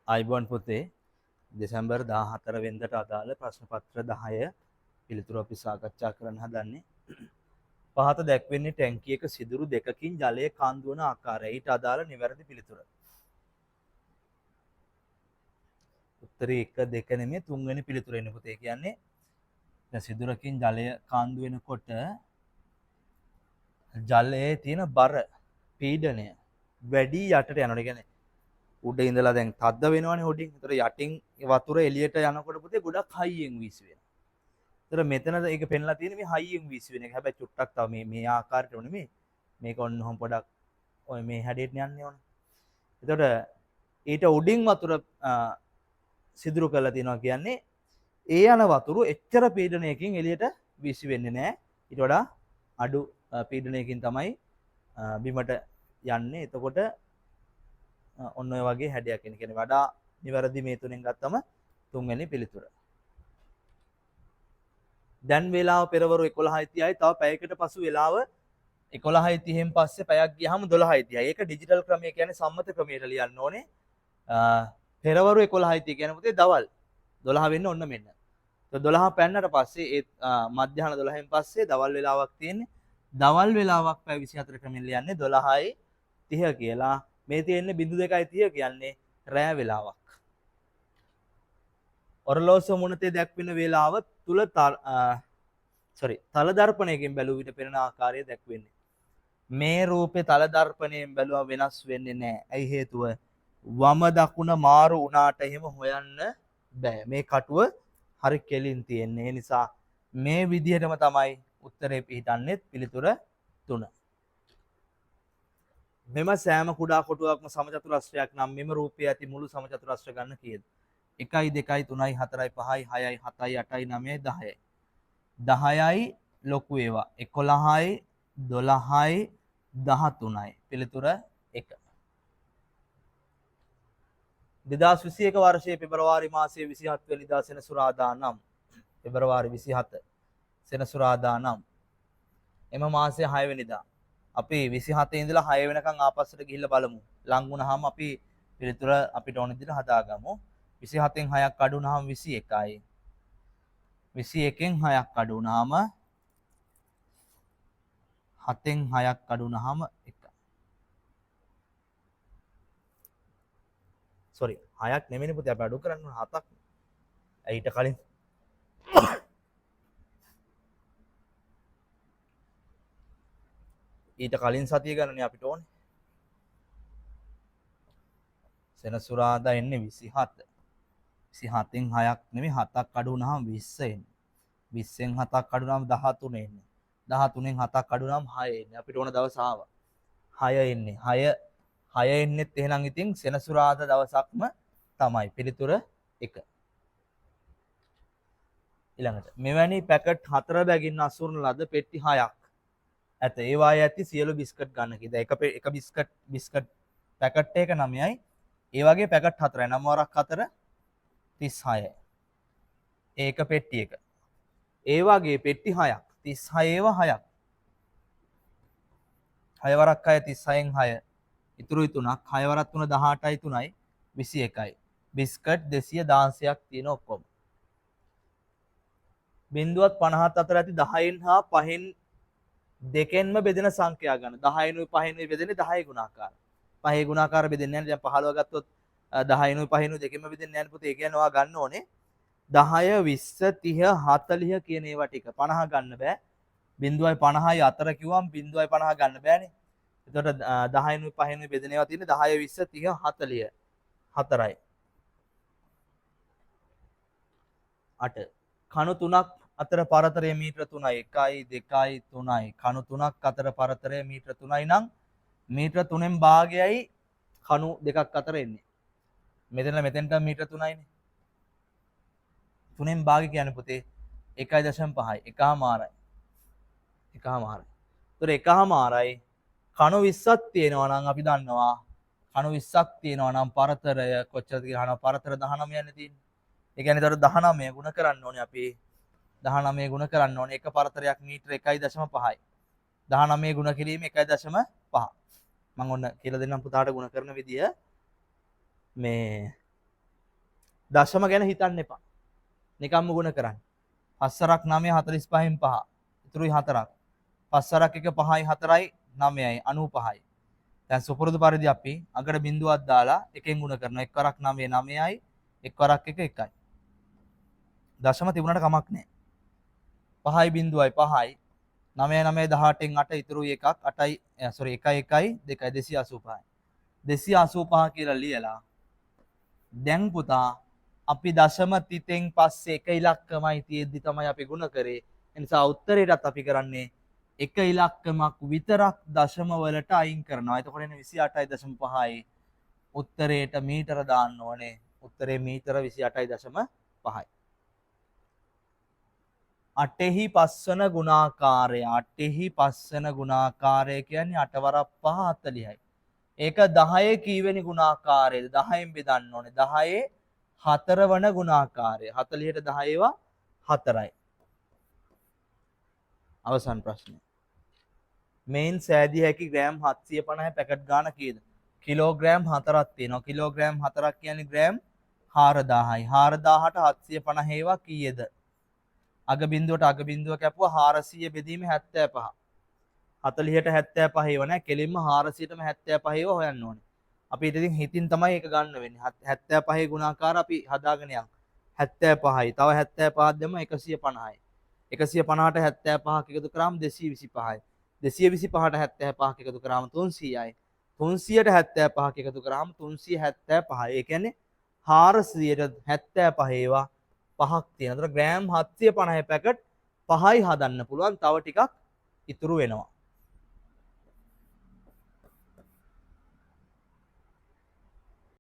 අයිබෝන් පුතේ දෙසැම්බර් 14 වෙනිදාට අදාළ ප්‍රශ්න පත්‍ර 10 පිළිතුරු අපි සාකච්ඡා කරන්න හදන්නේ. පහත දැක්වෙන්නේ ටැංකියක සිදුරු දෙකකින් ජලය කාන්දු වන ආකාරය. ඊට අදාළ නිවැරදි පිළිතුර. උත්තරේ 1 2 නෙමෙයි 3 වෙනි පිළිතුර එන්නේ පුතේ. කියන්නේ දැන් සිදුරකින් ජලය කාන්දු වෙනකොට ජලයේ තියෙන බර පීඩනය වැඩි යටට යනවා. ඒ කියන්නේ උඩ ඉඳලා දැන් තද්ද වෙනවනේ උඩින්. ඒතර යටින් වතුර එළියට යනකොට පුතේ ගොඩක් හයියෙන් වීසි වෙනවා. ඒතර මෙතන ඒක පෙන්ලා තියෙන්නේ මේ හයියෙන් වීසි වෙන එක. හැබැයි චුට්ටක් තව මේ ආකාරයට නෙමෙයි. මේක ඔන්නෝම පොඩක් ඔය මේ හැඩයට යන්නේ ඕන. ඒතර ඊට උඩින් වතුර සිදුරු කරලා තියෙනවා කියන්නේ ඒ යන වතුර එච්චර පීඩනයකින් එළියට වීසි වෙන්නේ නැහැ. ඊට වඩා අඩු පීඩනයකින් තමයි බිමට යන්නේ. එතකොට ඔන්න ඔය වගේ හැඩයක් එන. කියන්නේ වඩා නිවැරදි මේ තුනෙන් ගත්තම තුන්වෙනි පිළිතුර. දැන් වේලාව පෙරවරු 11:30යි. තව පැයකට පසු වේලාව 11:30න් පස්සේ පැයක් ගියාම 12:30යි. ඒක ඩිජිටල් ක්‍රමය කියන්නේ සම්මත ක්‍රමයට ලියන්න ඕනේ. පෙරවරු 11:30 කියන්නේ පුතේ දවල් 12 වෙන්න ඔන්න මෙන්න. 12 පැන්නට පස්සේ ඒ මධ්‍යහන 12න් පස්සේ දවල් වේලාවක් තියෙන්නේ. දවල් වේලාවක් පැය 24 ක්‍රමෙන් ලියන්නේ 12:30 කියලා. මේ තියෙන්නේ 2:30 කියන්නේ රෑ වේලාවක්. ඔරලෝසුව මුණතේ දැක්වෙන වේලාව තුල තල දර්පණයකින් බැලුව විට පෙනෙන ආකාරය දැක්වෙන්නේ. මේ රූපේ තල දර්පණයෙන් බැලුවා වෙනස් වෙන්නේ නැහැ. ඇයි හේතුව? වම දකුණ මාරු වුණාට එහෙම හොයන්න බෑ. මේ කටුව හරි කෙලින් තියෙන්නේ. ඒ නිසා මේ විදිහටම තමයි උත්තරේ පිහිටන්නේ. පිළිතුර 3. මෙම සෑම කුඩා කොටුවක්ම සමචතුරස්‍රයක් නම් මෙම රූපයේ ඇති මුළු සමචතුරස්‍ර ගන්න කීයද? 1 2 3 4 5 6 7 8 9 10යි. 10යි ලොකු ඒවා 11යි 12යි 13යි. පිළිතුර 1. 2021 වර්ෂයේ පෙබරවාරි මාසයේ 27 වෙනිදා සෙනසුරාදා නම් පෙබරවාරි 27 සෙනසුරාදා නම් එම මාසයේ 6 වෙනිදා අපි 27 ඉඳලා 6 වෙනකන් ආපස්සට ගිහිල්ලා බලමු. ලං වුණාම අපි පිළිතුර අපිට ඕන විදිහට හදාගමු. 27න් 6ක් අඩු වුණාම 21යි. 21න් 6ක් අඩු වුණාම 7න් 6ක් අඩු වුණාම 1. සෝරි 6ක් නෙමෙයි පුතේ අපි අඩු කරන්න 7ක්. ඊට කලින් ඊට කලින් සතිය ගණනේ අපිට ඕනේ. සෙනසුරාදා එන්නේ 27. 27න් 6ක් නෙමෙයි 7ක් අඩු වුණාම 20 එන්නේ. 20න් 7ක් අඩු වුණාම 13 එන්නේ. 13න් 7ක් අඩු වුණාම 6 එන්නේ. අපිට ඕන දවස් ආවා. 6 එන්නේ. 6 එන්නෙත් එහෙනම් ඉතින් සෙනසුරාදා දවසක්ම තමයි. පිළිතුර 1. ඊළඟට මෙවැනි පැකට් 4 බැගින් අසුරන ලද පෙට්ටි 6ක් ඇත. ඒ වායේ ඇති සියලු බිස්කට් ගන්න කීයද? එක බිස්කට් පැකට් එක 9යි. ඒ වගේ පැකට් 4යි. 9 වරක් 4 36යි. ඒක පෙට්ටි එක. ඒ වගේ පෙට්ටි 6ක් 36 ඒවා 6ක්. 6 වරක් 6 36න් 6. ඉතුරුයි 3ක්. 6 වරක් 3 18යි 3යි 21යි. බිස්කට් 216ක් තියෙන ඔක්කොම. බිඳුවත් 50ත් අතර ඇති 10න් හා 5න් දෙකෙන්ම බෙදෙන සංඛ්‍යා ගන්න. 10නුයි 5නුයි බෙදෙන්නේ 10 ගුණාකාර. 5 ගුණාකාර බෙදෙන්නේ නැහැ. දැන් 15 ගත්තොත් 10නුයි 5නුයි දෙකෙන්ම බෙදෙන්නේ නැහැ පුතේ. ඒ කියන්නේ ඔයා ගන්න ඕනේ 10 20 30 40 කියන ඒවා ටික 50 ගන්න බෑ. 0.50යි අතර කිව්වම 0.50 ගන්න බෑනේ. එතකොට 10නුයි 5නුයි බෙදෙන ඒවා තියෙන්නේ 10 20 30 40 4යි. 8 කණු 3ක් අතර පරතරය මීටර 3යි. 1යි 2යි 3යි. කණු 3ක් අතර පරතරය මීටර 3යි නම් මීටර 3න් භාගයයි කණු දෙකක් අතර එන්නේ. මෙතෙන්ට මීටර 3යිනේ. 3න් භාගය කියන්නේ පුතේ 1.5යි. එකමාරයි. එකමාරයි. ඒතර එකමාරයි කණු 20ක් තියෙනවා නම් අපි දන්නවා කණු 20ක් තියෙනවා නම් පරතරය කොච්චරද කියලා අහනවා. පරතර 19 යන්නේ තියෙන්නේ. ඒ කියන්නේ ඒතර 19 ගුණ කරන්න ඕනේ අපි. 19 ගුණ කරන්න ඕනේ. එක පරතරයක් මීටර 1.5යි. 19 ගුණ කිරීම 1.5. මම ඔන්න කියලා දෙන්නම් පුතාට ගුණ කරන විදිය. මේ දශම ගැන හිතන්න එපා. නිකම්ම ගුණ කරන්න. 5 9 45න් 5. ඉතුරුයි 4ක්. 5 1 5යි 4යි 9යි 95යි. දැන් සුපුරුදු පරිදි අපි අගට බිඳුවක් දාලා එකෙන් ගුණ කරනවා. 1 වරක් 9 9යි 1 වරක් 1 1යි. දශම තිබුණාට කමක් නැහැ. 5යි බිඳුවයි 5යි 9 9 18න් 8 ඉතුරුයි එකක් 8යි 1 1යි 2යි 285යි. 285 කියලා ලියලා දැන් පුතා අපි දශම තිතෙන් පස්සේ එක ඉලක්කමයි තියෙද්දි තමයි අපි ගුණ කරේ. ඒ නිසා උත්තරේටත් අපි කරන්නේ එක ඉලක්කමක් විතරක් දශම වලට අයින් කරනවා. එතකොට එන්නේ 28.5යි. උත්තරේට මීටර දාන්න ඕනේ. උත්තරේ මීටර 28.5යි. 8හි 5 වන ගුණාකාරය. 8හි 5 වන ගුණාකාරය කියන්නේ 8 වරක් 5 40යි. ඒක 10 කීවෙනි ගුණාකාරයද? 10න් බෙදන්න ඕනේ. 10 4 වන ගුණාකාරය. 40ට 10 ඒවා 4යි. අවසන් ප්‍රශ්නය. මේන් සෑදිය හැකි ග්‍රෑම් 750 පැකට් ගාන කීයද? කිලෝග්‍රෑම් 4ක් තියෙනවා. කිලෝග්‍රෑම් 4ක් කියන්නේ ග්‍රෑම් 4000යි. 4000ට 750 ඒවා කීයද? අග බිඳුවට අග බිඳුව කැපුවා 400 බෙදීම 75. 40ට 75 ඒවා නෑ. කෙලින්ම 400ටම 75 ඒවා හොයන්න ඕනේ. අපි ඉතින් හිතින් තමයි ඒක ගන්න වෙන්නේ. 75 ගුණාකාර අපි හදාගෙන යන්. 75යි. තව 75ක් දෙම 150යි. 150ට 75ක් එකතු කරාම 225යි. 225ට 75ක් එකතු කරාම 300යි. 300ට 75ක් එකතු කරාම 375යි. ඒ කියන්නේ 400ට 75 ඒවා පහක් තියෙනවා. ඒතර ග්‍රෑම් 750 පැකට් 5යි හදන්න පුළුවන්. තව ටිකක් ඉතුරු වෙනවා.